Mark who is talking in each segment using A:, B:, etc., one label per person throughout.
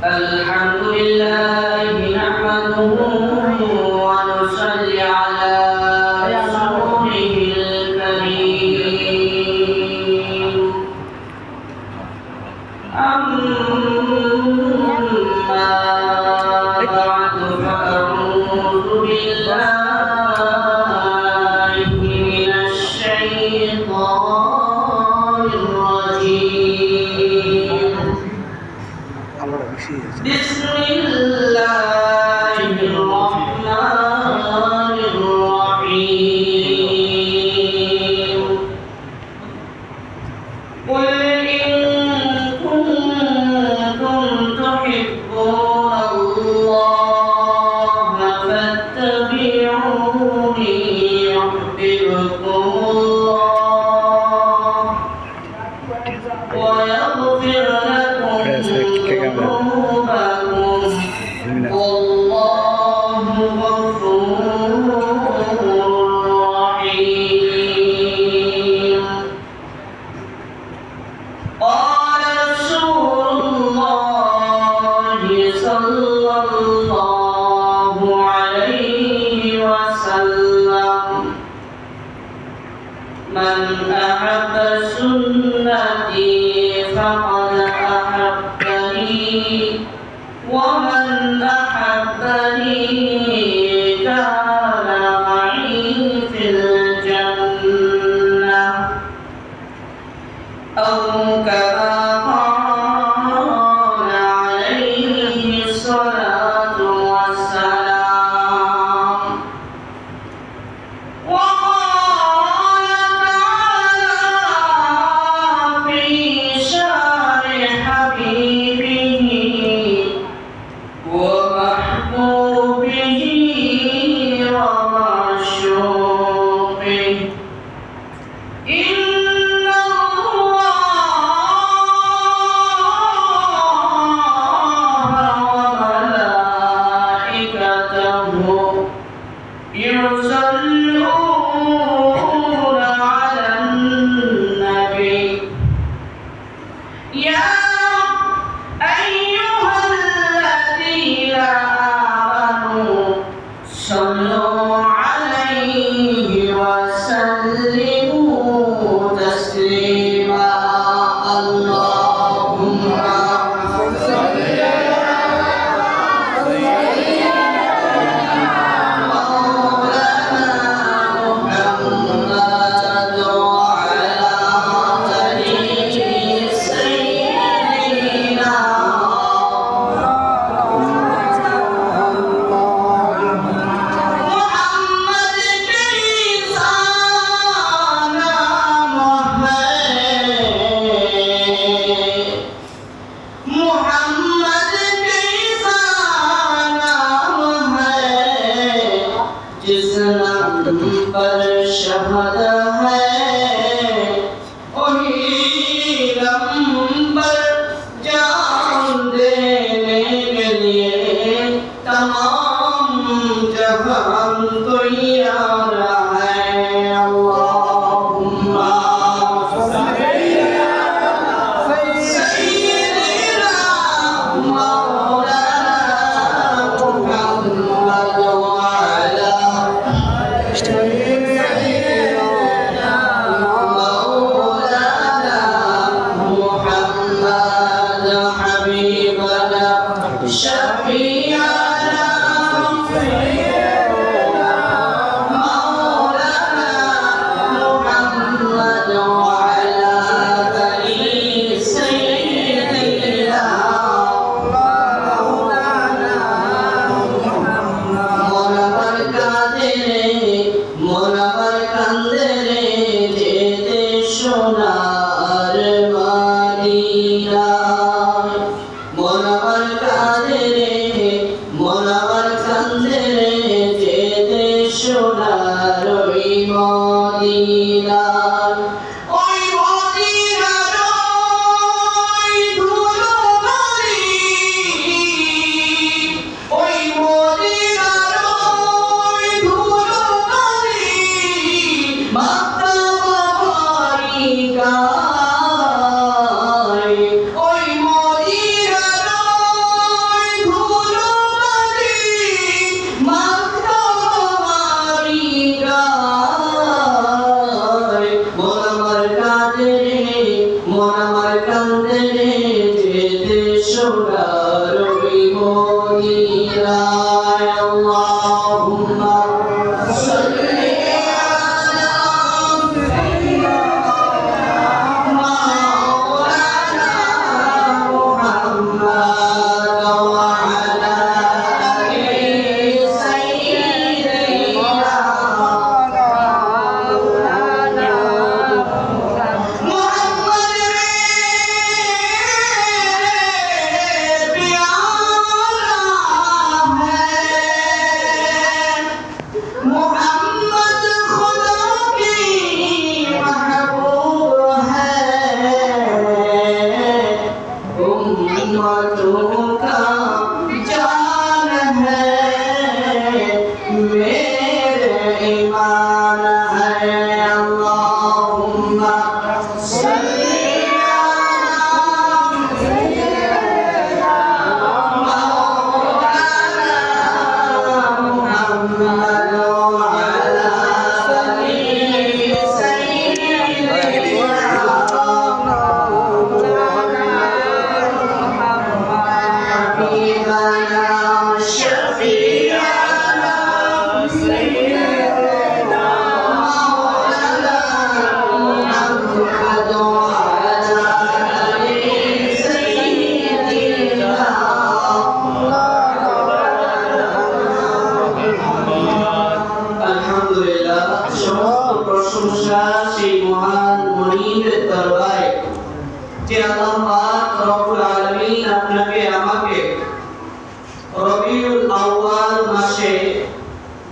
A: الحمد لله نحمده ونصلي على رسوله الكريم أما بعد فأعوذ بالله من الشيطان الرجيم بسم الله الرحمن الرحيم قل إن كنتم تحبون الله فاتبعوني يحببكم الله ويغفر لكم ذنوبكم والله غفور رحيم قال رسول الله صلى الله عليه وسلم من أحب سنتي فقد أحبني ومن أحبني كان معي في الجنة أو كما قال عليه الصلاة والسلام وقال تعالى في شان حبيبه ومحبوبه ومعشوقه إن الله وملائكته يصلون على النبي يا أيها الذين آمنوا صلوا عليه وسلموا تسليما اللهم صل على مولانا محمد وعلى آله سيدنا محمد कैसा नाम है जिस नाम पर शहद है वही नाम पर जान देने के लिए तमाम जहान तैयार है अल्लाहुम्मा شفيعنا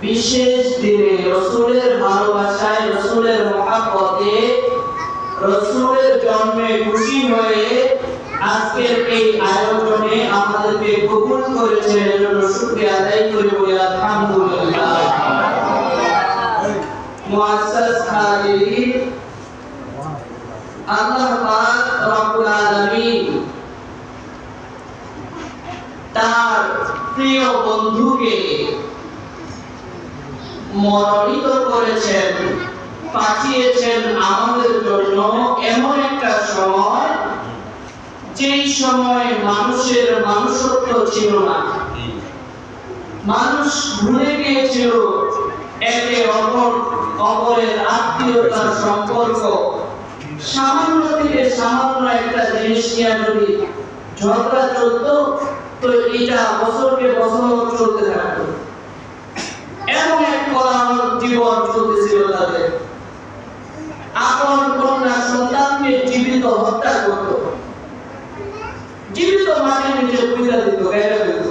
A: বিশেষ দিনে রাসূলের ভালোবাসায় রাসূলের মহব্বতে রাসূলের জন্মে খুশি হয়ে আজকের এই আয়োজনে আমাদেরকে কবুল করেছেন এজন্য শুকরিয়া আদায় করি বলি আলহামদুলিল্লাহ। মুআসসাস হাজিরিন, আল্লাহ পাক রব্বুল আলামিন তার প্রিয় বন্ধুকে মনোনীত করেছেন, পাঠিয়েছেন আমাদের জন্য এমন একটা সময় যেই সময় মানুষের মানুষত্ব ছিল না, মানুষ ভুলে গিয়েছিল একে অপরের আত্মীয়তার সম্পর্ক। সামান্য থেকে সামান্য একটা জিনিস নিয়ে যদি ঝগড়া চলতো তো এটা বছরকে বছর চলতে থাকতো। এমন এক কোলাহল জীবন চলতেছিল তাদের। আপন কন্যা সন্তানকে জীবিত হত্যা করত, জীবিত মাটির নিচে পুঁতে দিত, গায়ে দিত।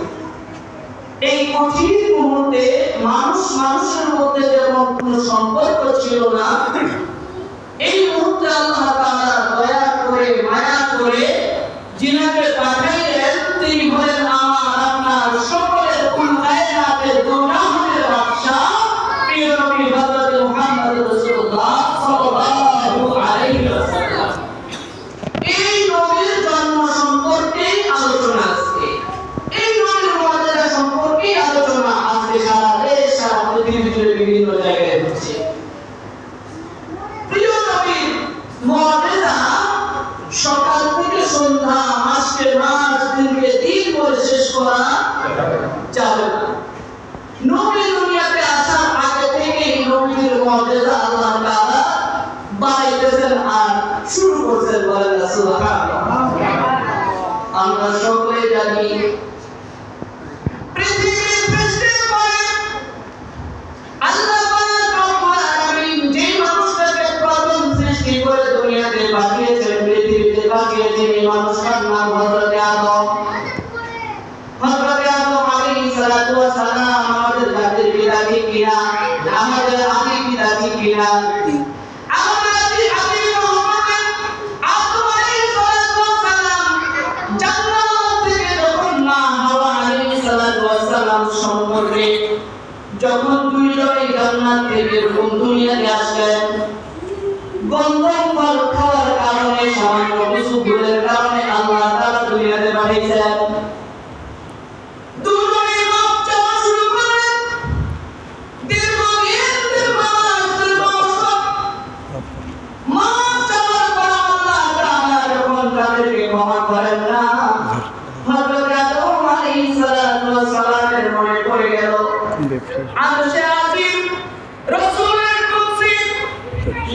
A: এই কঠিন মুহূর্তে মানুষ মানুষের মধ্যে যেমন কোনো সম্পর্ক ছিল না, এই মুহূর্তে আল্লাহ তাআলা দয়া করে মায়া করে যিনাকে পাঠাইলেন তিনি হলেন আমার আপনার সকলের কুল কায়নাতের দৌরানের বাদশা প্রিয় নবী হযরত মুহাম্মদ রাসূলুল্লাহ সাল্লাল্লাহু আলাইহি ওয়াসাল্লাম। এই নবীর জন্ম সম্পর্কে আলোচনা আজকে, এই নবীর মর্যাদা সম্পর্কে আলোচনা আজকে সারা দেশ সারা পৃথিবীতে বিভিন্ন জায়গায় হচ্ছে। প্রিয় নবীর মর্যাদা সকাল থেকে সন্ধ্যা, মাসকে মাস, দিনকে দিন বলে শেষ করা যাবে না। নবী দুনিয়াতে আসার আগে থেকেই নবীর মর্যাদা আল্লাহ তাআলা বাড়াইতেছেন আর শুরু করছেন, বলেন সুবহানাল্লাহ। আমরা সকলে জানি পৃথিবীর সৃষ্টির পরে আল্লাহ পাক রব্বুল আলামিন যে মানুষটাকে প্রথম সৃষ্টি করে দুনিয়াতে পাঠিয়েছেন, পৃথিবীতে পাঠিয়েছেন, এই মানুষটার নাম হযরত আদম। হযরত আদম আলাইহিস সালাতু ওয়াস সালাম আমাদের জাতির পিতা ঠিক কিনা? আমাদের আদি পিতা ঠিক কিনা? আমাদের আদি মুহাম্মদ আদম আলাইহিস সালাতু ওয়াস সালাম জান্নাত থেকে যখন মা হাওয়া আলাইহিস সালাতু ওয়াস সালাম সম্পর্কে যখন দুইজনে জান্নাত থেকে দুনিয়াতে আসলেন, গন্ধম ফল খাওয়ার কারণে, সামান্য কিছু ভুলের কারণে আল্লাহ তাআলা দুনিয়াতে পাঠিয়েছেন। দুজনে মাপ চাওয়া শুরু করলেন। দীর্ঘদিন মাপ চাওয়ার পর আল্লাহ তাআলা যখন তাদেরকে ক্ষমা করেন না, হযরত আদম আলাইহিস সালাতু ওয়াস সালামের মনে পড়ে গেল আরশে রাসূলের কুদসি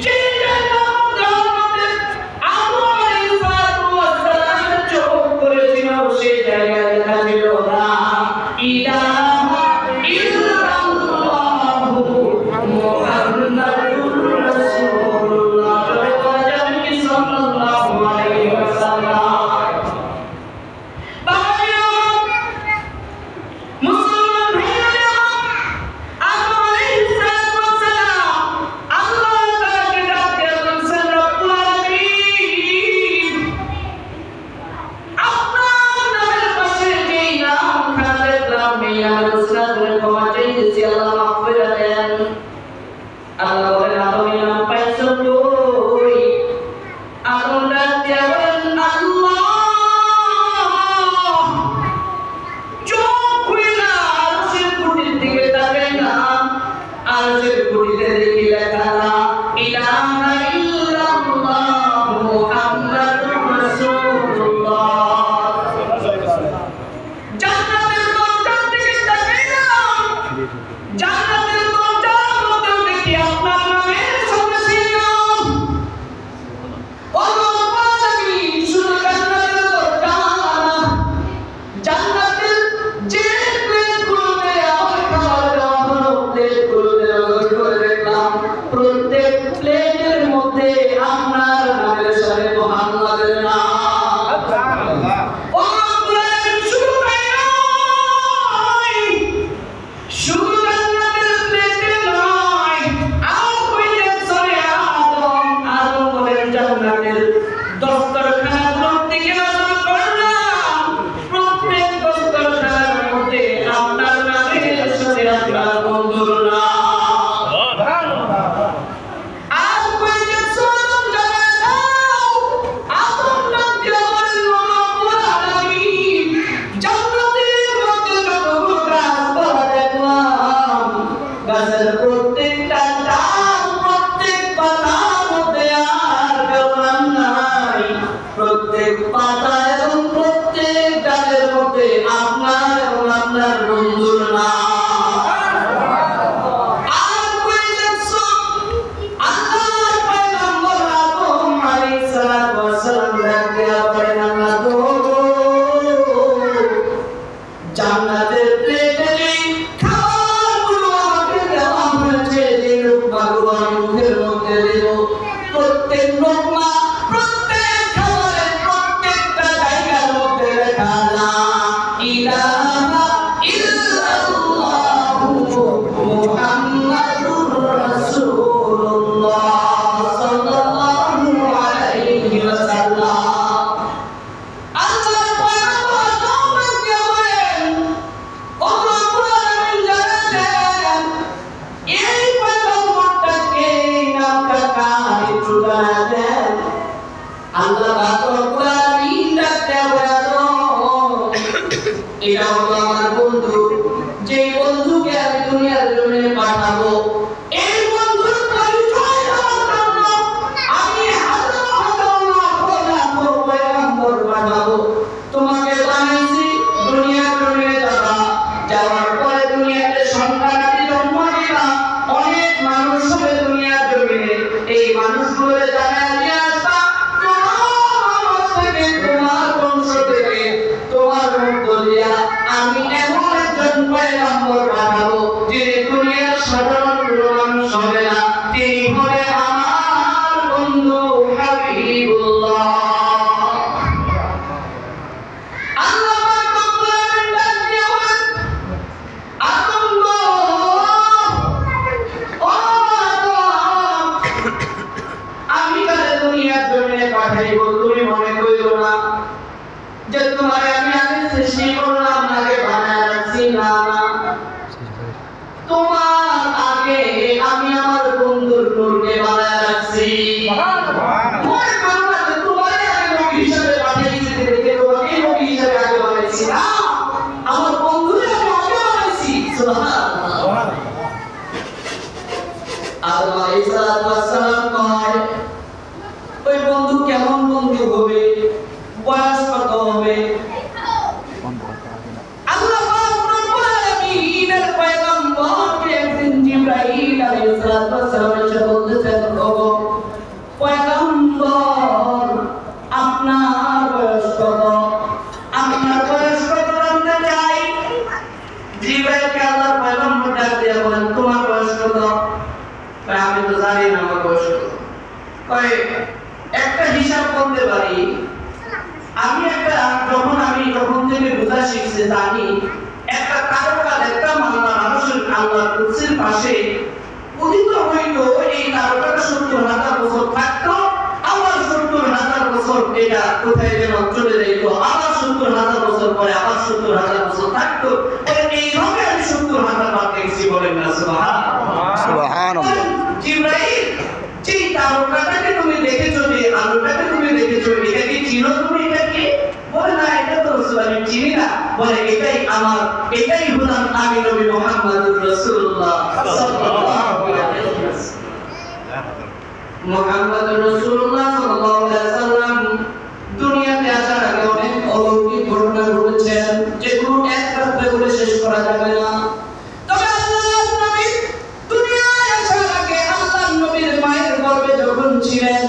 A: যে জান্নাতে আদম আলাইহিস সালাম চোখ করেছিল সেই জায়গায় লেখা ছিল লা ইলাহা ইল্লাল্লাহু মুহাম্মাদুর রাসূলুল্লাহ সাল্লাল্লাহু আলাইহি ওয়াসাল্লাম। Allah boleh atau yang paling sebui Amun datang Allah Jokwilah arsir putih tiga takena arsir putih dari kala ilaha illallah Muhammadur Rasulullah jannatul dharja tiga takena jannatul প্রত্যেক প্লেটের মধ্যে আপনার নামের সাথে মুহাম্মাদের নাম শুধু জান্নাতের প্লেটে নয় আর কইলে চলে আদম বলেন জান্নাতের দস্তরখানার মধ্যে নজর করলাম প্রত্যেক দস্তরখানার মধ্যে আপনার নামের সাথে আপনার বন্ধুর নাম প্রত্যেকটা ডাল প্রত্যেক পাতার মধ্যে আর কেমন নাই প্রত্যেক পাতা এবং প্রত্যেক ডালের মধ্যে আপনার এবং আপনার বন্ধুর নাম আর কই দেখছো আল্লাহর পয়গম্বর আদম আলাইহিস সালাম ডাকে বলেন আল্লাহ গো জান্নাতের প্লেটে মুখের মধ্যে দেব প্রত্যেক লোকমা প্রত্যেক খাবারের প্রত্যেকটা জায়গার মধ্যে লেখা লা ইলাহা ইল্লাল্লাহু মুহাম্মাদুর রাসূলুল্লাহ সাল্লাল্লাহু আলাইহি ওয়াসাল্লাম। আল্লাহ পয়গম্বর নবীকে বলেন ও রব্বুল আলামিন জানেন এই Allah Al-Quran ডাকতে বলো এটা হলো আমার বন্ধু যে বন্ধুকে আমি দুনিয়ার জন্য পাঠাবো এই বন্ধুর পরিচয় দেওয়ার জন্য আমি পয়গম্বর পাঠাবো তোমাকে বানাইছি দুনিয়ার জন্য যাবা যাওয়ার পরে দুনিয়াতে সন্তানাদি জন্ম দিবা অনেক মানুষ হবে দুনিয়ার জন্য এই মানুষগুলো জানা দিয়ে আসবা তোমার বংশ থেকে তোমার মধ্য দিয়া আমি এমন একজন পয়গম্বর পাঠাবো যিনি দুনিয়ার সাধারণ মানুষ হবে না তিনি হবে আমার বন্ধু হাবিবুল্লাহ। তুমি মনে করিও না যে তোমার আমি আগে সৃষ্টি করলাম আগে বানায় রাখছি না তোমার আগে আমি আমার বন্ধুর নূরকে বানায় রাখছি মনে করো না যে তোমার আগে নবী হিসেবে পাঠিয়েছি দেখে তোমাকে নবী হিসেবে আগে বানাইছি না আমার বন্ধুরে আমি আগে বানাইছি সুবহানাল্লাহ। আদম আলাইহিস সালাম কয় ওই বন্ধু কেমন বন্ধু হবে বয়স কত হবে আল্লাহ পাক রব্বুল আলামিনের পয়গম্বরকে একদিন জিবরাইল আলাইহিস আলাইহিস সালাম এসে বলতেছেন, ওগো পয়গম্বর, আপনার বয়স কত? আপনার বয়স কত জানতে চাই। জিবরাইলকে আল্লাহর পয়গম্বর ডাক দিয়ে বলেন, তোমার বয়স কত? আমি তো জানি না আমার বয়স কত। কয় একটা হিসাব করতে পারি, আমি যখন থেকে বোঝা শিখছি জানি একটা তারকা দেখতাম মানুষের আল্লাহর কুরসির পাশে উদিত হইল, এই তারকাটা ৭০,০০০ বছর থাকতো, আবার ৭০,০০০ বছর এটা কোথায় যেন চলে যাইতো, আবার ৭০,০০০ বছর পরে আবার ৭০,০০০ বছর থাকতো। এইভাবে আমি ৭০,০০০ বার দেখছি। বলেন না সুবহানাল্লাহ। জিবরাইল, যে তারকাটাকে তুমি দেখেছো, যে আলোটাকে তুমি দেখেছো, এটা কি চিনো তুমি? এটা কি? বলে না, এটা তো রাসূল, আমি চিনি না। বলে এটাই হলাম আমি নবী মুহাম্মদুর রাসূলুল্লাহ সাল্লাল্লাহু আলাইহি ওয়াসাল্লাম। মুহাম্মদুর রাসূলুল্লাহ সাল্লাল্লাহু আলাইহি ওয়াসাল্লাম দুনিয়াতে আসার আগে অনেক অলৌকিক ঘটনা ঘটেছেন, যেগুলো এক রাতে বলে শেষ করা যাবে না। তবে আল্লাহর নবী দুনিয়ায় আসার আগে আল্লাহর নবীর মায়ের গর্ভে যখন ছিলেন,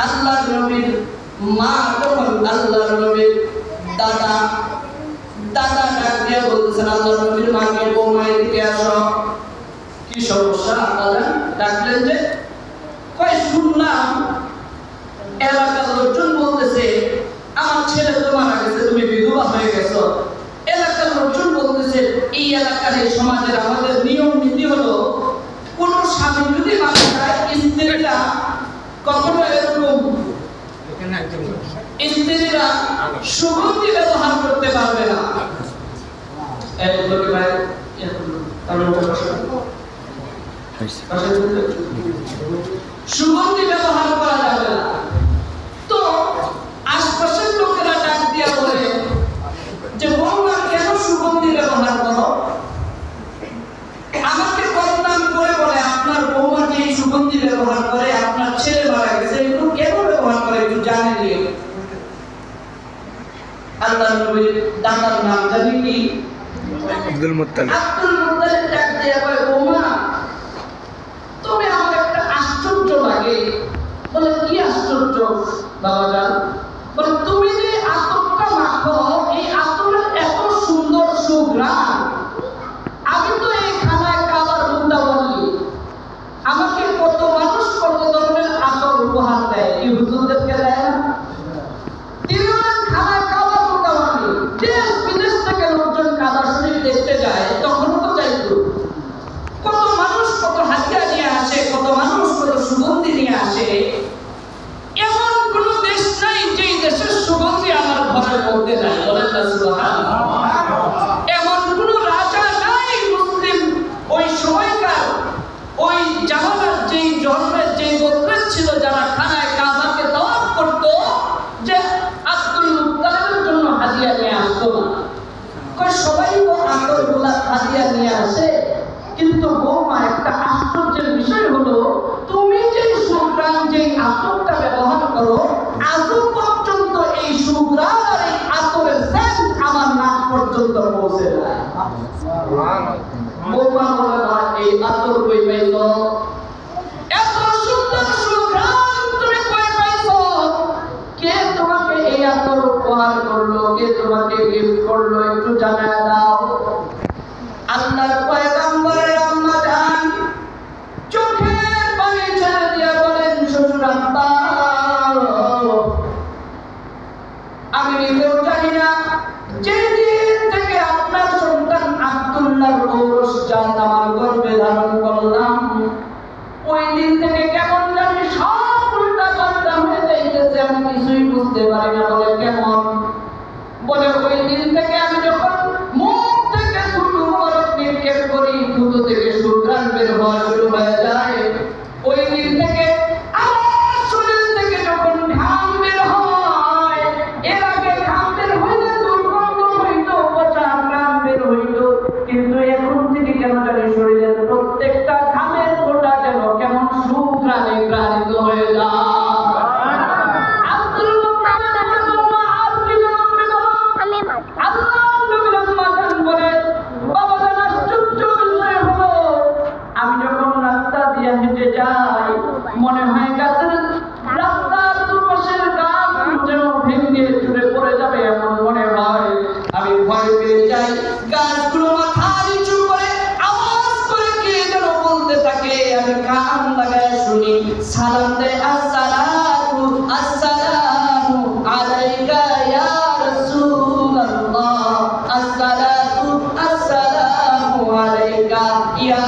A: আল্লাহর নবীর মা তখন আল্লাহর নবীর দাদা ডাক দিয়ে বলতেছেন, আল্লাহর নবীর মাকে, বৌমা এদিকে আসো। কি সমস্যা? দাদা ডাকলেন যে, কয় শুনলাম এলাকার লোকজন বলতেছে আমার ছেলে তো মারা গেছে, তুমি বিধবা হয়ে গেছো। এলাকার লোকজন বলতেছে এই এলাকার, এই সমাজের আমাদের নিয়ম নীতি হলো কোন স্বামী যদি মারা যায়, স্ত্রীরা কখনো এরকম স্ত্রীরা সুগন্ধি ব্যবহার করতে পারবে না। সুগন্ধি ব্যবহার করা যাবে না। তো আশপাশের লোকেরা ডাক দিয়া বলে যে, বৌমা কেন সুগন্ধি ব্যবহার করো? আমাকে বদনাম করে বলে আপনার বৌমা যে সুগন্ধি ব্যবহার করে, আপনার ছেলে মারা গেছে, এগুলো কেন ব্যবহার করে একটু জানে নিয়ে। আল্লাহর নবীর দাদার নাম জানি কি? Abdul Muttalib. আব্দুল মুত্তালিব ডাক দিয়ে বলে, বৌমা তুমি আমার একটা আশ্চর্য লাগে। বলে কি আশ্চর্য বাবাজান? বলে তুমি যে আতরটা মাখো, এই আতরের এত সুন্দর সুঘ্রাণ, আমি তো এই খানায় কাবার মুদ্দা বলি, আমাকে কত মানুষ কত ধরনের আতর উপহার দেয়, এই হুজুরদেরকে দেয় না? তিনি খানায় কাবার মুদ্দা বলি, দেশ বিদেশ থেকে লোকজন কাবা শরীফ দেখতে যায়, তখন তো যাইতো কত মানুষ কত হাতিয়া নিয়ে আসে, কত মানুষ কত সুগন্ধি নিয়ে আসে। এমন কোন দেশ নাই যেই দেশের সুগন্ধি আমার ঘরের মধ্যে নাই। বলেন না সুবহানাল্লাহ। এমন কোন রাজা নাই মুসলিম ওই সময়কার, ওই জামানার যেই জন্মের যেই গোত্রের ছিল, যারা খানায় কাবাকে তাওয়াফ করত, যে আব্দুল মুত্তালিবের জন্য হাদিয়া নিয়ে আসতো না। কই সবাই তো আতর গোলাপ হাদিয়া নিয়ে আসে, কিন্তু বৌমা একটা আশ্চর্যের বিষয় হলো, তুমি যে সুঘ্রাণ, যে আতরটা ব্যবহার করো, আজও পর্যন্ত এই সুঘ্রাণ আর এই আতরের সেন্ট আমার নাক পর্যন্ত পৌঁছে যায়। বৌমা বলে না, এই আতর কই পাইছো? এত সুন্দর সুঘ্রাণ তুমি কই পাইছো? কে তোমাকে এই আতর উপহার করলো? কে তোমাকে গিফট করলো? একটু জানায় দাও। আল্লাহর পয়গম্বরের আম্মা জান চোখের পানি ছেড়ে দিয়ে বলেন, শ্বশুর আব্বা, আমি নিজেও জানি না যেদিন থেকে আপনার সন্তান আব্দুল্লাহর ঔরস জান আমার গর্ভে ধারণ করলাম, ওই দিন থেকে কেমন জানি সব উল্টা পাল্টা হয়ে যাইতেছে, আমি কিছুই বুঝতে পারি না। বলে কেমন? বলে ওই দিন থেকে আমি যখন মুখ থেকে থুতু নিক্ষেপ করি, থুতু থেকে সুঘ্রাণ বের হওয়া শুরু হয়ে যায়। ওই দিন থেকে আমার শরীর থেকে যখন ঘাম বের হয়, এর আগে ঘাম বের হইলে দুর্গন্ধ হইতো, পচা ঘাম বের হইতো, কিন্তু এখন থেকে কেন জানি শরীরের প্রত্যেকটা ঘামের ফোঁটা যেন কেমন সুঘ্রাণে ঘ্রাণিত হয়ে যায়। আমি যখন রাস্তা যায়, মনে হয় গাছের রাস্তার দুপাশের গাছ যেন ভেঙে চুরে পড়ে যাবে এমন মনে হয়। আমি ভয় পেয়ে যাই। গাছগুলো মাথা নিচু করে আওয়াজ করে কে যেন বলতে থাকে, আমি কান লাগায় শুনি। সালাম দেয়, আসসালাতু আসসালামু আলাইকা ইয়া রাসূলুল্লাহ, আসসালাতু আসসালামু আলাইকা ইয়া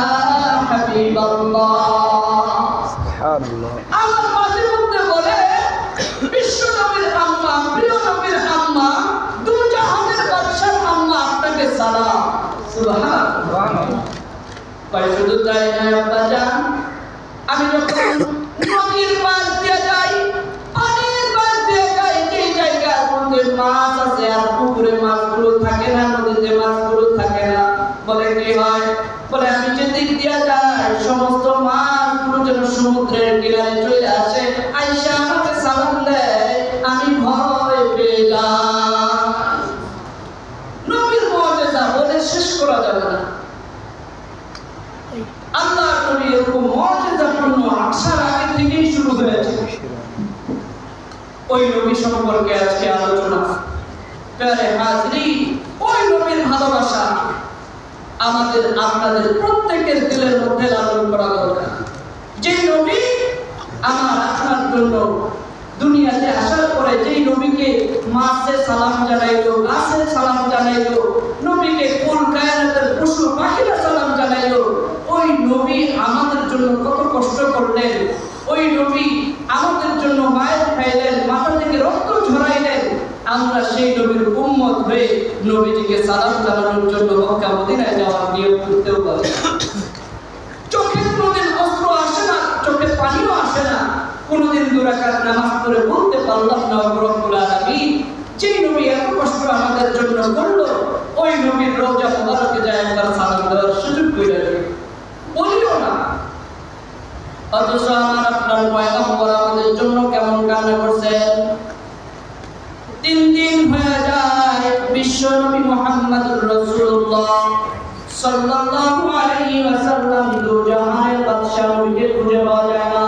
A: হাবিবাল্লাহ। সুবহানাল্লাহ। আমার মাঝে মধ্যে বলে, বিশ্ব নবীর আম্মা, প্রিয় নবীর আম্মা, দু জাহানের বাদশার আম্মা আপনাকে সালাম। সুবহানাল্লাহ। কয় শুধু তাই নয় আব্বাজান, আমি যখন নদীর পাশ দিয়ে যাই, পানির পাশ দিয়ে যাই, যে জায়গার মধ্যে মাছ আছে আর পুকুরে মাছগুলো থাকে না, নদীতে মাছগুলো থাকে না, বলে কি হয়? বলে আমি যেদিক দিয়ে যাই সমস্ত মাছগুলো যেন সমুদ্রের কিনারে চলে আসে, আইসা আমাকে সালাম দেয়, আমি ভয় পেয়ে যাই। নবীর মুআজিজা বলে শেষ করা যাবে না। আল্লাহর নবী এরকম মুআজিজাপূর্ণ আসার আগে থেকেই শুরু হয়েছে। ওই নবী সম্পর্কে আজকে আলোচনা। প্যারে হাজরিন, ওই নবীর ভালোবাসা আমাদের আপনাদের প্রত্যেকের দিলের মধ্যে লালন করা দরকার। যে নবী আমার আপনার জন্য দুনিয়াতে আসার পরে যেই নবীকে মাছে সালাম জানাইলো, গাছে সালাম জানাইলো, নবীকে কুল কায়নাতের পশু পাখিরা সালাম জানাইলো, ওই নবী আমাদের জন্য কত কষ্ট করলেন, ওই নবী আমাদের জন্য মায়ের খাইলেন, মাথা থেকে রক্ত ঝরাইলেন। আমরা সেই নবীর উম্মত হয়ে নবীজিকে সালাম জানানোর জন্য মক্কা মদিনায় যাওয়ার নিয়ম করতেও পারি। চোখে কোনোদিন অস্ত্র আসে না, চোখে পানিও আসে না, কোনোদিন দুই রাকাত নামাজ পড়ে বলতে পারলাম না রব্বুল আলামিন যেই নবী এত কষ্ট আমাদের জন্য করলো, ওই নবীর রওজা মুবারকে যায় একবার সালাম দেওয়ার সুযোগ করে বলিও না। অথচ আমার আপনার পয়গম্বর আমাদের জন্য কেমন কান্না করছেন। 3 দিন হয়ে যায় বিশ্ব নবী মুহাম্মদুর রাসূলুল্লাহ সাল্লাল্লাহু আলাইহি ওয়াসাল্লাম দু জাহানের বাদশা নবীকে খুঁজে পাওয়া যায় না।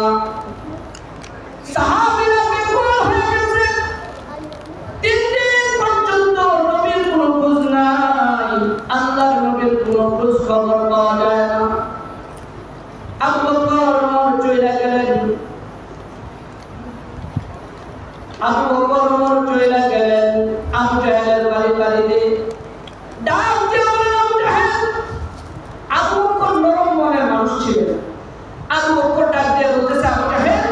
A: সাহাবীরা বেকুল হয়ে গেছে। 3 দিন পর্যন্ত নবীর কোনো খোঁজ নাই, আল্লাহর নবীর কোনো খোঁজ খবর পাওয়া যায় না। আবু বকর ওমর চলে গেলেন, আবু বকর ওমর চলে গেলেন আবু জাহেলের বাড়িতে। ডাক দিয়ে বলেন, আবু জাহেল। আবু বকর নরম মনের মানুষ ছিলেন। আবু বকর ডাক দিয়ে বলতেছে, আবু জাহেল,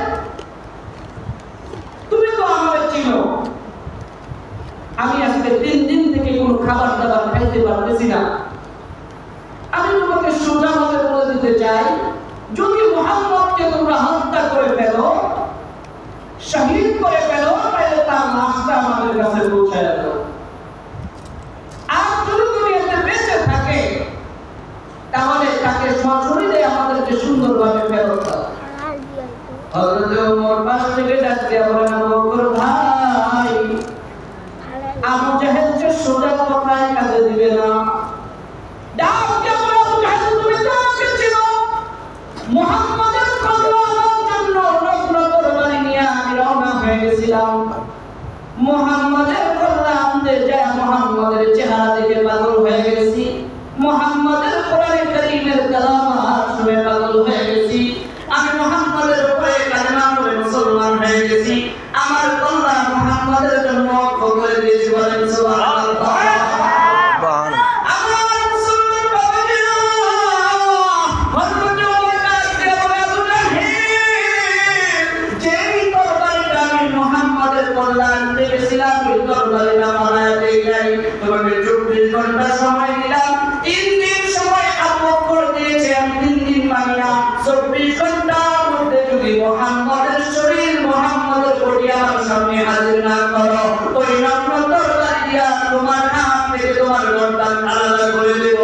A: তুমি তো আমাকে চিনো, আমি আজকে 3 দিন থেকে কোনো খাবার দাবার খাইতে পারতেছি না। আমি তোমাকে সোজাভাবে বলে দিতে চাই, যদি মুহাম্মদকে তোমরা হত্যা করে ফেলো, শহীদ করে ফেলো, তাহলে তার লাশটা আমাদের কাছে পৌঁছায় দাও। আর যদি তুমি এতে বেঁচে থাকে, তাহলে তাকে সশরীরে আমাদেরকে সুন্দরভাবে ফেরত দাও। হযরত ওমর পাশ থেকে ডাক দিয়ে বলেন, আবু বকর ভাই, আবু জাহেল যে সোজা কথায় কাজে দিবে না। ডাক দিয়ে বলেন, আবু জাহেল, তুমি তো আমাকে চিনো, মুহাম্মদের কল্যাণের জন্য নগ্ন তরবারি নিয়ে আমি রওনা হয়ে গেছিলাম। মুহাম্মদের কল্যাণ দেখে মুহাম্মদের চেহারা দেখে পাগল হয়ে গেছি, মুহাম্মদের কোরআনে কারীমের তেলাওয়াত শুনে পাগল হয়ে গেছি, আমি মুহাম্মদের উপরে কালেমা পড়ে মুসলমান হয়ে গেছি। আমার কল্যাণ মুহাম্মদের জন্য করে দিয়েছি, বলেন সুবহানাল্লাহ। কল্যাণ দেখেছিলাম, ওই তরবারি না বানায় দেই, তোমাকে 24 ঘন্টা সময় দিলাম। 3 দিন সময় আবু বকর দিয়েছেন, 3 দিন মানিয়া 24 ঘন্টার মধ্যে যদি মুহাম্মদের শরীর, মুহাম্মদের বডি আমার সামনে হাজির না করো, ওই নগ্ন তরবারি দিয়া তোমার হাত থেকে তোমার গর্দান আলাদা করে দেব,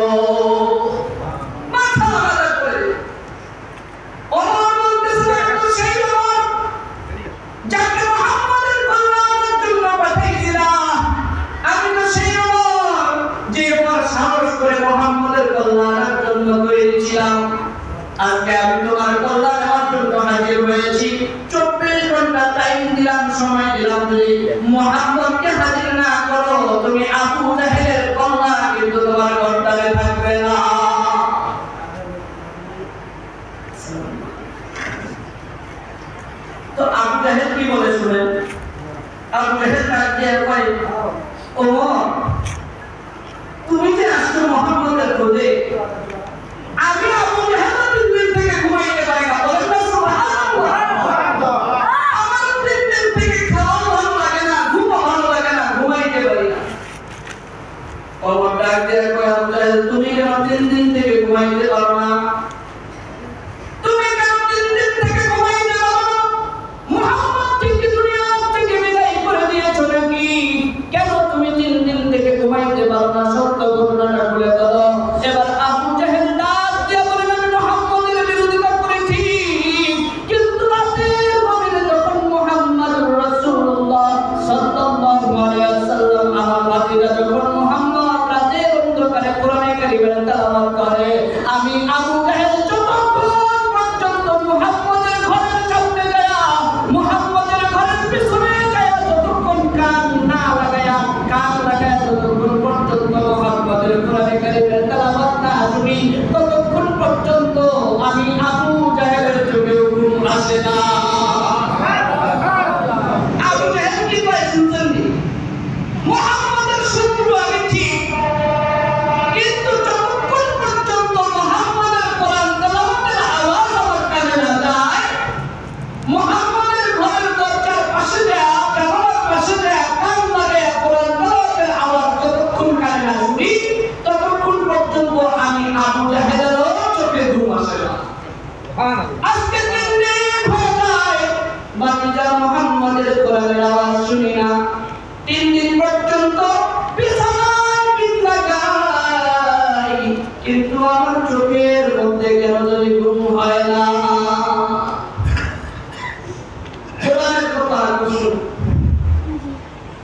A: মাথা আলাদা করে দেব। ওমর বলতেছে, তো সেই ওমর যাকে মুহাম্মদের কল্যাণের জন্য পাঠাইছিলাম, আমি তো সেই ওমর যে ওমর সাহস করে মুহাম্মদের কল্যাণের জন্য তৈরি ছিলাম। আজকে আমি তোমার কল্যাণ আমার জন্য হাজির হয়েছি, 24 ঘন্টা টাইম দিলাম, সময় দিলাম, যদি মুহাম্মদকে হাজির না করো তুমি আবু জাহেলের কন্যা কিন্তু তোমার ঘরটারে থাকবে না। তো আবু জাহেল কি বলে শুনেন? আবু জাহেল ডাক দিয়ে কয়, ওমর তুমি যে আসছো মুহাম্মদের খোঁজে, আমি আবু জাহেল 3 দিন থেকে ঘুমাইতে পারি না, বলেন না সুবহানাল্লাহ। আমার 3 দিন থেকে খাওয়া ভালো লাগে না, ঘুমও ভালো লাগে না, ঘুমাইতে পারি না। ওমর ডাক দিয়ে কয়, আবু জাহেল তুমি কেন 3 দিন থেকে ঘুমাইতে পারো না?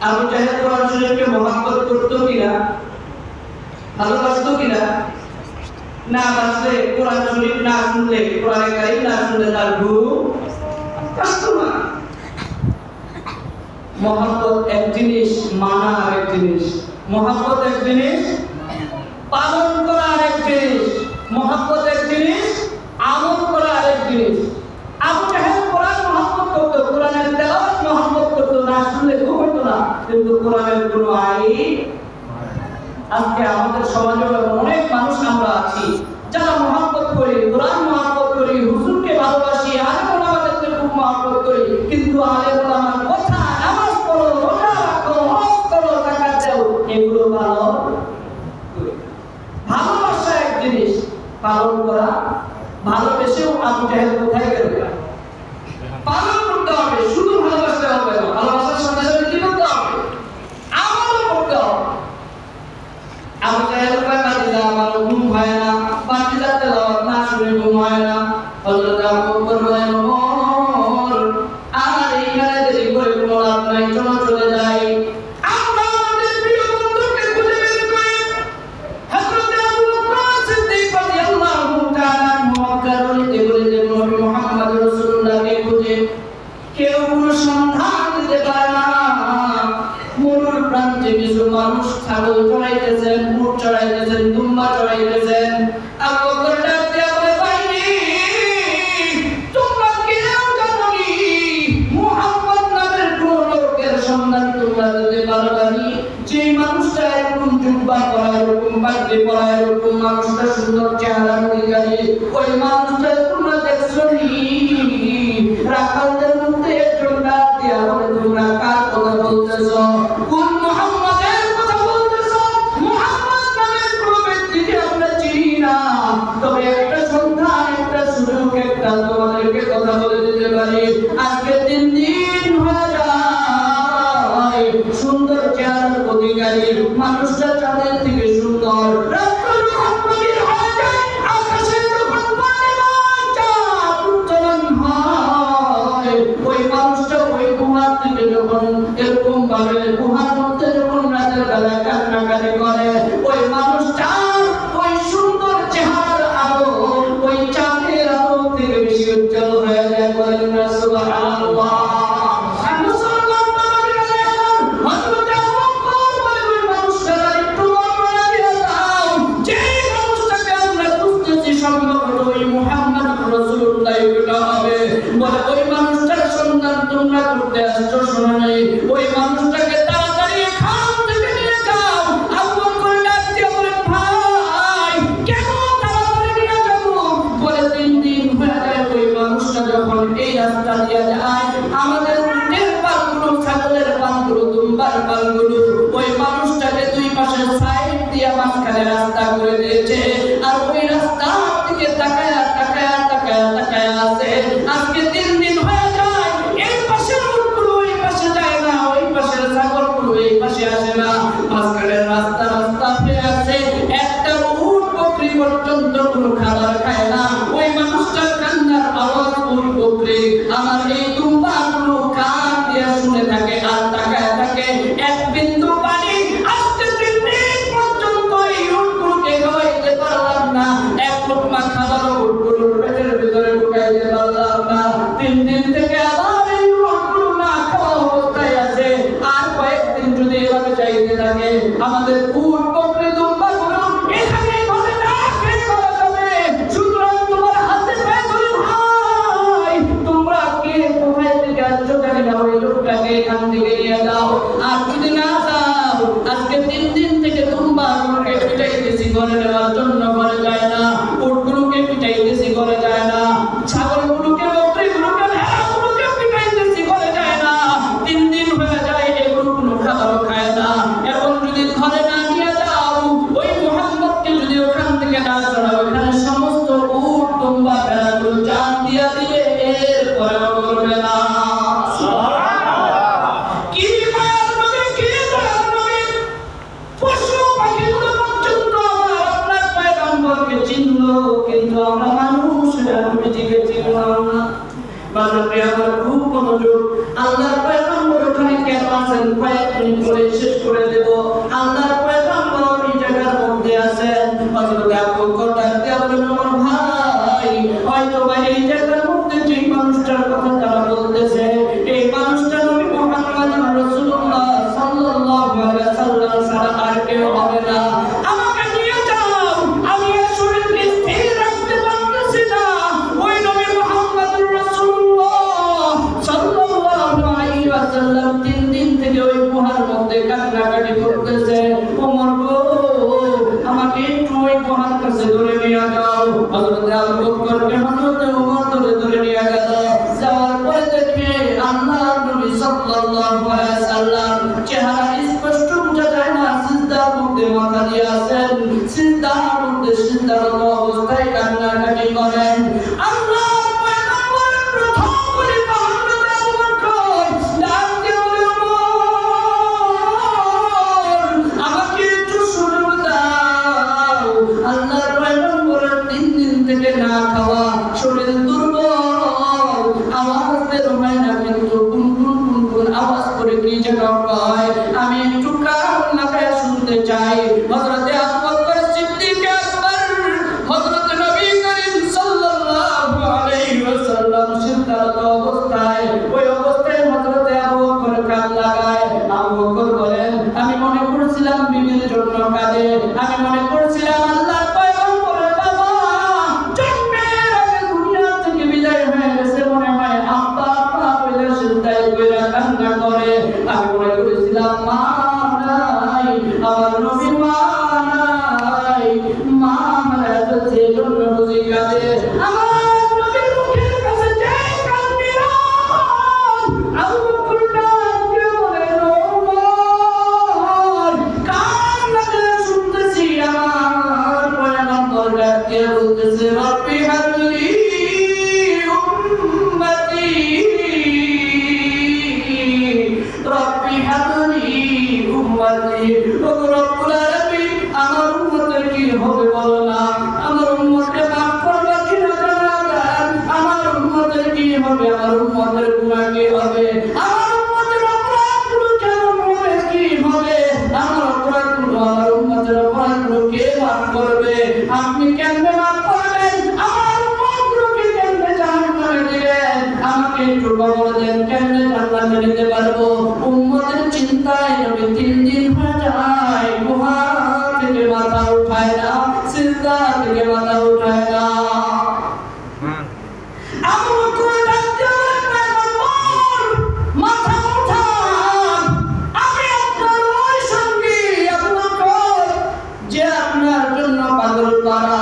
A: আবু জাহেল কোরআন শরীফকে মহব্বত করতো কিনা, ভালোবাসতো কিনা? না বাসলে কোরআন শরীফ না শুনলে, কোরআনে কারীম না শুনলে তার ঘুম আসতো না। মহব্বত এক জিনিস, মানা আরেক জিনিস। মহব্বত এক জিনিস, পালন করা আরেক জিনিস। মহব্বত এক জিনিস, আমল করা আরেক জিনিস। আবু জাহেল কোরআন মহব্বত করতো, কোরআনের তেলাওয়াত মহব্বত করতো, না শুনলে ঘুম হতো না, কিন্তু কোরআনের কোনো আইন। আজকে আমাদের সমাজে অনেক মানুষ আমরা আছি যারা মহব্বত করি, কোরআন মহব্বত করি, হুজুরকে ভালোবাসি, আলেম ওলামাদেরকে খুব মহব্বত করি, কিন্তু আলেম ওলামার কথা, নামাজ পড়ো, রোজা রাখো, হজ করো, যাকাত দাও, এগুলো ভালোবাসা এক জিনিস, পালন করা। ভালোবেসেও আবু জাহেল কোথায় গেল? পালন করতে হবে, শুধু ভালোবাসতে হবে না, ভালোবাসার সাথে সাথে কি করতে হবে? আমলও করতে হবে। আবু জাহেল কয়, বাতিজা আমার ঘুম হয় না, বাতিজা তেলাওয়াত না শুনে ঘুম হয় না। হযরত আবু বকর বলেন, ওমর আর এইখানে দেরি করে কোনো লাভ নাই, চলো চলে যাই। আমরা আমাদের প্রিয় বন্ধুকে খুঁজে বের করি। হযরত আবু বকর সিদ্দিক রাদিয়াল্লাহু তাআলা মক্কার গলিতে গলিতে নবী মুহাম্মদ রাসূলুল্লাহকে খুঁজে কেউ কোনো সন্ধান দিতে পারে না। মরুর প্রান্তে কিছু মানুষ ছাগল চড়াইতেছেন, উট চড়াইতেছেন, দুম্বা চড়াইতেছেন। আবু বকর ডাক দিয়া বলে, ভাইরে তোমরা কেউ জানো নি মুহাম্মদ নামের কোন লোকের সন্ধান তোমরা দিতে পারবানি? যে মানুষটা এরকম জুব্বা পরা, এরকম পাগড়ি পরা, এরকম মানুষটা সুন্দর চেহারার অধিকারী, ওই মানুষটা তোমরা দেখছো নি? রাখালদের মধ্যে একজন ডাক দিয়া বলে, তোমরা কার কথা বলতেছো? কোন মুহাম্মাদের কথা বলতেছো? মুহাম্মদ নামের কোন ব্যক্তিকে আমরা চিনি না, তবে একটা সন্ধান, একটা সুযোগ, একটা তোমাদেরকে কথা বলে দিতে পারি। আজকে 3 দিন হয়ে যায়, সুন্দর চেহারার অধিকারী মানুষটা চাঁদের থেকে সুন্দর, রাত্র মুহাম্মাদের হয়ে যায়, আকাশে যখন পানিমান চাঁদ উত্তোলন হয়, ওই মানুষটা ওই গুহার থেকে যখন এরকম ভাবে গুহার মধ্যে যখন রাতের বেলা কান্নাকাটি করে, ওই মানুষটা ওই সুন্দর চেহারার আলো ওই চাঁদের আলো থেকে বেশি উজ্জ্বল হয়ে যখন এই রাস্তা দিয়ে যায়, আমাদের উটের পালগুলো, ছাগলের পালগুলো, দুম্বার পালগুলো ওই মানুষটাকে দুই পাশে সাইড দিয়ে মাঝখানে রাস্তা করে দিয়েছে। আর ওই রাস্তার দিকে তাকায়া তাকায়া তাকায়া তাকায়া আছে। আজকে 3 দিন হয়ে যায়, এই পাশের উটগুলো ওই পাশে যায় না, ওই পাশের ছাগলগুলো এই পাশে আসে না, মাঝখানে রাস্তা রাস্তা হয়ে আছে। একটা উট বকরি পর্যন্ত কোনো খাবার খায় না। ওই মানুষটার কান্নার আওয়াজ উট বকরি আমার এই দুম্বাগুলো কান দিয়ে শুনে থাকে আর তাকায় থাকে। এক বিন্দু পানি আজকে 3 দিন পর্যন্ত এই উটগুলোকে খাওয়াইতে পারলাম না, এক লোকমা খাবার উটগুলোর পেটের ভিতরে ঢুকাইতে পারলাম না। 3 দিন থেকে আবার এই উটগুলো না খাওয়া অবস্থায় আছে। আর কয়েকদিন যদি এভাবে চাইতে থাকে, আমাদের উট বকরি দুম্বাগুলো এখানে ঘরে না শেষ করা যাবে। সুতরাং তোমার হাতে পায়ে ধরে ভাই, তোমরা কে কোথায় থেকে আসছো জানি না, ওই লোকটাকে এখান থেকে নিয়ে যাও। আর যদি না যাও, আজকে 3 দিন থেকে দুম্বাগুলোকে পিটাইতেছি, ঘরে নেওয়ার জন্য ঘরে যায় না, উটগুলোকে পিটাইতেছি, ঘরে যায় না, ছাগলগুলোকে, বকরিগুলোকে, ভেড়াগুলোকে পিটাইতেছি, ঘরে যায় না। 3 দিন হয়ে যায়, এগুলো কোনো খাবারও খায় না। এখন যদি ঘরে না নিয়ে যাও, ওই মুহাম্মদকে যদি ওখান থেকে না ছড়াও, এখানে সমস্ত উট দুম্বা ভেড়াগুলো জান দিয়া দিবে, এরপরেও করবে না। কি মায়ার নবী, কি দয়ার নবী! পশু পাখিগুলো পর্যন্ত আপনার পয়গম্বরকে চিনলো, কিন্তু আমরা মানুষ নবীজিকে চিনলাম না। বাজারে আমার খুব মনোযোগ। আল্লাহর পয়গম্বর ওখানে কেন আছেন কয়েক মিনিট পরে শেষ করে দেব। আল্লাহর পয়গম্বর এই জায়গার মধ্যে আছেন। হযরত আবু বকর ডাকতে বললেন, আমার ভাই, হয়তো ভাই এই জায়গার মধ্যে যে মানুষটার কথা তারা বলতেছে, এই মানুষটা নবী মুহাম্মদ রাসূলুল্লাহ সাল্লাল্লাহু আলাইহি ওয়াসাল্লাম ছাড়া আর কেউ হবে না। আমাকে নিয়ে যাও, আমি এই শরীরকে স্থির রাখতে পারতেছি না। ওই নবী মুহাম্মদ রাসূলুল্লাহ সাল্লাল্লাহু আলাইহি ওয়াসাল্লাম 3 দিন থেকে ওই গুহার মধ্যে কান্নাকাটি করতেছে। ওমর গো, আমাকে একটু ওই গুহার কাছে ধরে নিয়ে যাও। হযরত আবু বকরকে হযরত ওমর ধরে নিয়ে গেল। যাওয়ার পরে দেখে আল্লাহর নবী সাল্লাল্লাহু আলাইহি ওয়াসাল্লাম চেহারা স্পষ্ট বোঝা যায় না, সিজদার মধ্যে মাথা দিয়ে আছেন, সিজদার মধ্যে সিজদারত অবস্থায় কান্নাকাটি করেন। আল্লাহর পয়গম্বরের প্রথম খলিফা হযরত আবু বকর ডাক দিয়ে বলে, আমাকে একটু সুযোগ দাও। আল্লাহর পয়গম্বরের 3 দিন থেকে না খাওয়া, শরীর দুর্বল, আওয়াজ বের হয় না, কিন্তু গুনগুন আওয়াজ করে কি যেন কয়। আমি একটু কান লাগায় শুনতে চাই। হযরত আবু বকর সিদ্দিক আকবর, হযরত নবী করিম সাল্লাল্লাহু আলাইহি ওয়াসাল্লাম সিজদারত অবস্থায়, ওই অবস্থায় হযরত আবু বকর কান লাগায়। আবু বকর বলেন, আমি মনে করেছিলাম বিবির জন্য কাঁদে, আমি মনে করেছিলাম আল্লাহর পয়গম্বরের বাবা জন্মের আগে দুনিয়া থেকে বিদায় হয়ে গেছে, মনে হয় আব্বা আব্বা বলে সিজদায় কইরা কান্না করে। আমি মনে করেছিলাম মা নাই, আমার নবী মা নাই, মা মারা গেছে, জন্য বুঝি কাঁদে। আমার নবীর মুখের কাছে যে কান্দিরা, আবু বকর ডাক দিয়ে বলেন, ওমর, কান লাগিয়ে শুনতেছি আমার পয়গম্বর ডাক দিয়ে বলতেছে, রব্বি হাবলি উম্মতি, রব্বি হাবলি উম্মতি। ও রব্বুল আলামিন, আমার উম্মতের কি হবে বলো না, আমার উম্মতকে মাফ করবে কিনা জানা দেন। আমার উম্মতের কি হবে, আমার উম্মতের গুনাহ কি হবে, আমার উম্মতের অপরাধগুলো কেমন হবে, কি হবে, আমার অপরাধগুলো, আমার উম্মতের অপরাধগুলো কে মাফ করবে, আপনি কেমনে মাফ করবেন, আমার উম্মতগুলোকে কেমনে জাহান্নামে দিবেন, আমাকে একটু খবর দেন, কেমনে জান্নাতে নিতে পারবো। উম্মতের চিন্তায় নবী 3 দিন হয়ে যায়, গুহা থেকে মাথা উঠায় না, সিজদা থেকে মাথা উঠায় না। আবু বকর ডাক দিয়ে বলেন, পয়গম্বর, মাথা উঠান, আমি আপনার ওই সঙ্গী আবু বকর, যে আপনার জন্য পাগল পারা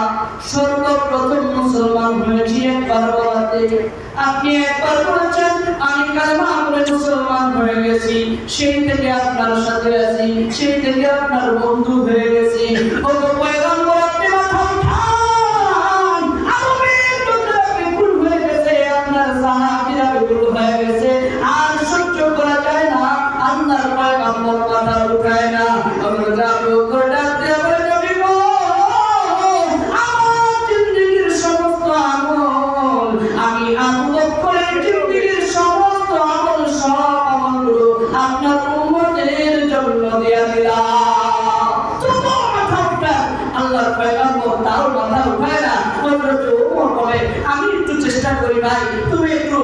A: সর্বপ্রথম মুসলমান হয়েছি, একবার বলাতে আপনি একবার বলেছেন আমি কালেমা পড়ে মুসলমান হয়ে গেছি, সেই থেকে আপনার সাথে আছি, সেই থেকে আপনার বন্ধু হয়ে গেছি। ওগো পয়গম্বর আপনি মাথা উঠান, আরবের লোকেরা বিপুল হয়ে গেছে, আপনার সাহাবীরা বিপুল হয়ে গেছে, আর সহ্য করা যায় না। আল্লাহর পয়গম্বর মাথা উঠায় না। আমরা যাবো করে আমি একটু চেষ্টা করি ভাই, তুমি একটু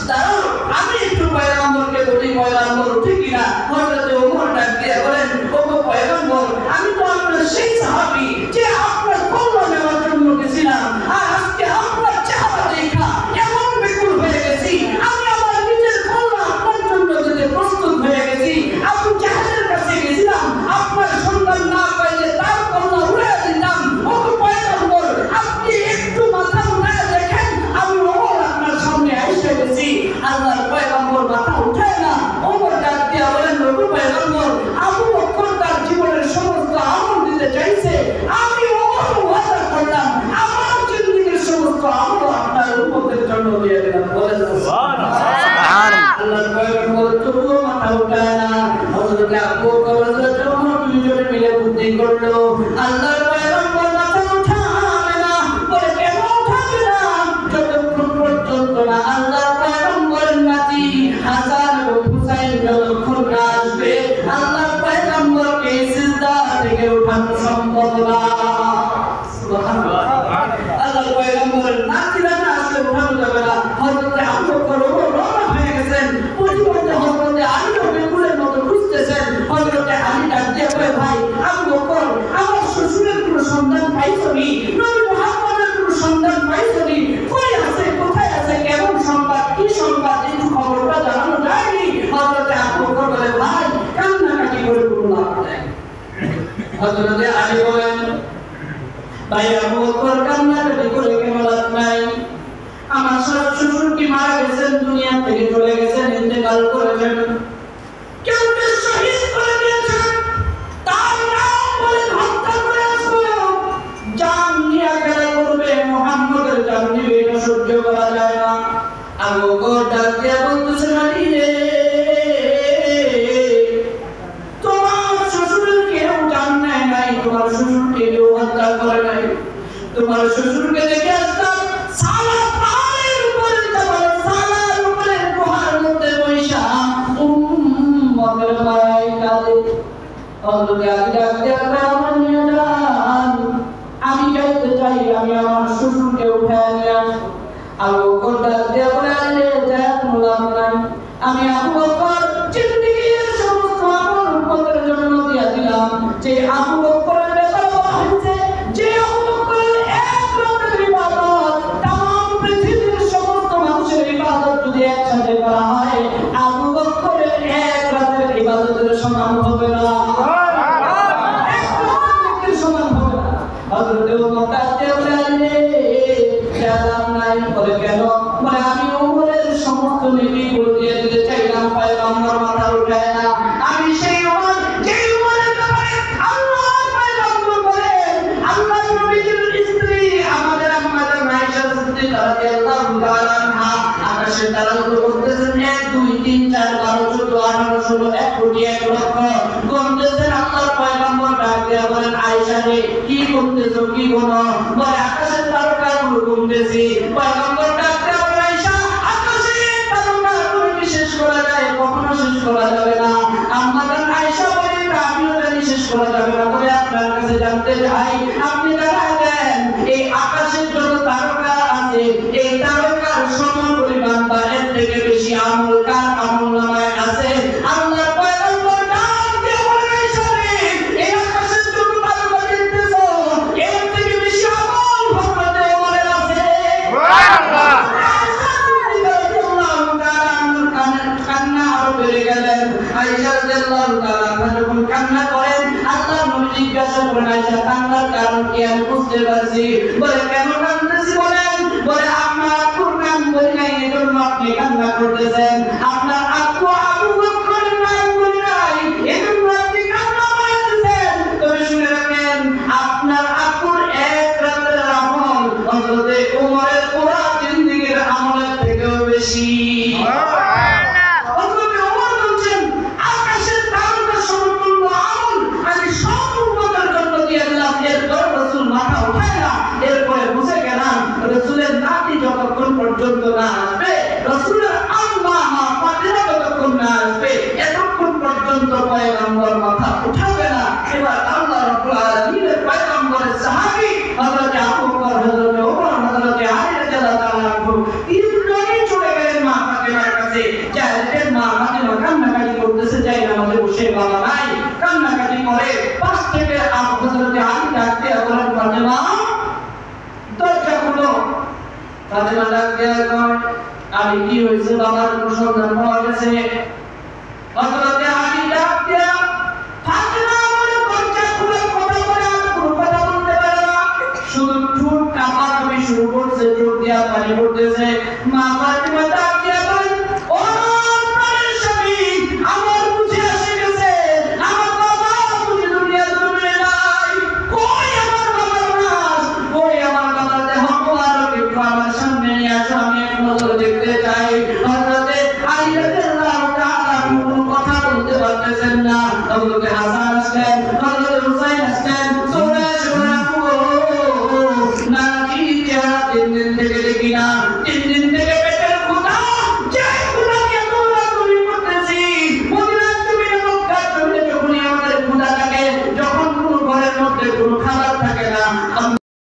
A: দাঁড়াও, আমি একটু পয়গম্বরকে বলি পয়গম্বর উঠে কিনা। হযরত ওমর ডাক দিয়ে বলেন, ওগো পয়গম্বর, আমি তো আপনার সেই সাহাবী যে আপনার কল্যাণ নেওয়ার জন্য গেছিলাম, আর আজকে আপনার চেহারা দেখা এমন বিকুল হয়ে গেছি, আমি আমার নিজের কল্যাণ আপনার জন্য যেতে প্রস্তুত হয়ে গেছি। আবু জাহেলের কাছে গেছিলাম, আপনার সন্তান না পাইলে তার কল্যাণ উড়িয়ে দিতাম। ওগো পয়গম্বর, আপনি একটু মাথা উঠায় দেখেন, আমি ওমর আপনার সামনে এসে গেছি। আল্লাহর পয়গম্বর মাথা উঠায় না। ওমর ডাক দিয়ে বলেন, ওগো পয়গম্বর, আবু বকর তার জীবনের সমস্ত আমল দিতে চাইছে, আমি ওমর ওয়াদা করলাম আমার জিন্দেগীর সমস্ত আমল আপনার উম্মতের জন্য দিয়ে দিলাম। বলেন সুবহানাল্লাহ। আল্লাহর পয়গম্বর তবুও মাথা উঠায় না। হযরত আবু বকর হযরত ওমর দুইজনে মিলে বুদ্ধি করলো। আল্লাহর পয়গম্বর মাথা উঠাবে না। বলে কেন উঠাবে না? যতক্ষণ পর্যন্ত না আল্লাহর পয়গম্বরের নাতি হাসান ও হুসাইন যতক্ষণ না আসবে, আল্লাহর পয়গম্বরকে সিজদা থেকে উঠানো সম্ভব না। সুবহানাল্লাহ। আল্লাহর পয়গম্বরের নাতিরা না আসলে উঠানো যাবে না। হযরত আবু বকর রওনা হয়ে গেছেন, পরিবর্তে হযরত আলীও বেকুলের মতো খুঁজতেছেন। হযরত আলী ডাক দিয়ে কয়, ভাই আবু বকর, আমার শ্বশুরের কোনো সন্ধান পাইছনি? নবী মুহাম্মদের কোনো সন্ধান পাইছনি? কই আছে, কোথায় আছে, কেমন সংবাদ, কি সংবাদ, এই খবরটা জানানো যায়নি? হযরত আবু বকর বলে, ভাই কান্নাকাটি করে কোনো লাভ নাই। হযরত আলী বলেন, ভাই আবু বকর কান্নাকাটি করে কোনো লাভ নাই। আমার শ্বশুর কি মারা গেছেন, দুনিয়া থেকে চলে গেছেন, ইন্তেকাল করেছেন, কেউ শহীদ করে দিয়েছেন, তার নাম বলে হত্যা করে আসবো, জান নিয়ে খেলা করবে, মুহাম্মদের জান নিবে, এটা সহ্য করা যায় না। আবু বকর ডাক দিয়ে বলতেছে, আলী রে, তোমার শ্বশুরের কেউ জান নেয় নাই, তোমার শ্বশুরকে কেউ হত্যা করে নাই। তোমার শ্বশুরকে দেখে আসতাম সালা পাহাড়ের উপরে, সালার উপরে গুহার মধ্যে বৈশা উম্মতের পায়ে কাঁদে। হযরত আলী ডাক দিয়ে আমার নিয়ে যান, আমি যাইতে চাই, আমি আমার শ্বশুরকে উঠায় নিয়ে আসবো। আবু বকর ডাক দিয়ে বলে, আরে যায় কোনো লাভ নাই, আমি আবু বকর জিন্দেগীর সমস্ত আমল উম্মতের জন্য দিয়া দিলাম। যে আবু বকরের ব্যাপারে বলা হয়েছে, যে আবু বকরের এক রাতের ইবাদত তাম পৃথিবীর সমস্ত মানুষের ইবাদত যদি একসাথে করা হয়, আবু বকরের এক রাতের ইবাদতের সমান হবে না। হযরত ওমর ডাক দিয়ে বলে, জানাম নাই। বলে কেন? বলে আমি ওমরের সমস্ত নেকিগুলো দিয়ে দিতে চাইলাম, পয়গম্বর মাথা উঠায় না। আমি সেই ওমর, যে ওমরের ব্যাপারে আল্লাহর পয়গম্বর বলেন, আল্লাহর নবীর স্ত্রী আমাদের আম্মা জান আয়েশা সিদ্দিকা রাদিয়াল্লাহু তাআলা আনহা আকাশের তারাগুলো বলতেছেন 1 2 3 4 12 14 18 16 1 কোটি 1 লক্ষ গুনতেছেন। আল্লাহর পয়গম্বর ডাক দিয়ে বলেন, আয়েশা রে, কি গুনতেছো, কি গুনো? বলে আকাশের তারকাগুলো গুনতেছি। পয়গম্বর ডাক দিয়ে বলেন, আয়েশা, আকাশের তারকাগুলো কি শেষ করা যায়? কখনো শেষ করা যাবে না। আম্মা জান আয়েশা বলেন, আমিও জানি শেষ করা যাবে না। তবে আপনার কাছে জানতে চাই, আপনি জানাই দেন, এই আকাশের যত তারকা আছে, এই তারকার সমান পরিমাণ বা এর থেকে বেশি আমল কার আমলনামায় আছে? আল্লাহর পয়গম্বর ডাক দিয়ে বলেন, আয়েশা রে, এই আকাশের যত তারকা দেখতেছো, এর থেকে বেশি আমল হযরত ওমরের আছে। সুবহানাল্লাহ। কান্না আরো বেড়ে গেলেন। আয়েশা রাদিয়াল্লাহু তাআলা যখন কান্না করেন, আল্লাহর নবী জিজ্ঞাসা করেন, আয়েশা কান্নার কারণ কি? আমি বুঝতে পারছি। বলে কেন কাঁদতেছি বলেন? বলে আমার আপনি কান্না করতেছেন, আপনার আব্বু আবু বকরের নাম বলে নাই, এজন্য আপনি কান্না করতেছেন। তবে শুনে রাখেন, আপনার আব্বুর এক রাতের আমল হযরতে ওমরের পুরা জিন্দেগীর আমলের থেকেও বেশি। হযরতে ওমর বলছেন, আকাশের তারকা সমতুল্য আমল আমি সব উম্মতের জন্য দিয়ে দিলাম। এরপর রাসূল মাথা উঠায় না, এরপরে বুঝে গেলাম রাসূলের নাতি যতক্ষণ পর্যন্ত না আসবে, রাসূলের আম্মা মা ফাতিমা যতক্ষণ না আসবে, এতক্ষণ পর্যন্ত পয়গম্বর মাথা উঠাবে না। এবার আল্লাহ রাব্বুল আলামিনের পয়গম্বরের সাহাবী হযরত আবু বকর, হযরত ওমর, হযরত আলী রাদিয়াল্লাহু তাআলা আনহু তিনজনই চলে গেলেন মা ফাতিমার কাছে। যাদের মা ফাতিমা কান্নাকাটি করতেছে, যাই নামাজে বসে, বাবা নাই, কান্নাকাটি করে। পাশ থেকে হযরত আলী ডাকতে বলেন, ফাতিমা দরজা খুলো। ফাতিমা ডাক দেয়া কয়, আলী কি হয়েছে বাবার অনুসন্ধান পাওয়া গেছে? হযরত আলী ডাক দেয়া, ফাতিমা বলে দরজা খুলে কথা বলে আর কোনো কথা বলতে পারে না, শুধু ঠোঁট কাঁপাকাঁপি শুরু করছে, চোখ দিয়া পানি পড়তেছে। মা ফাতিমা ডাক দেয়া বলেন, ও প্রাণের স্বামী, আমার বুঝে আসে গেছে, আমার বাবা বুঝে দুনিয়া জমিনে নাই। কই আমার বাবার লাশ, কই আমার বাবার দেহ মোবারক, একটু আমার সামনে নিয়ে আসো, আমি এক নজর দেখতে চাই। হযরতে আলী রাদিয়াল্লাহু তাআলা কোনো কথা বলতে পারতেছেন না। হযরতে হাসান আসলেন, হযরতে হুসাইন আসলেন, সোনা সোনা গো নাকি চেহারা দিন দিন থেকে দেখি না,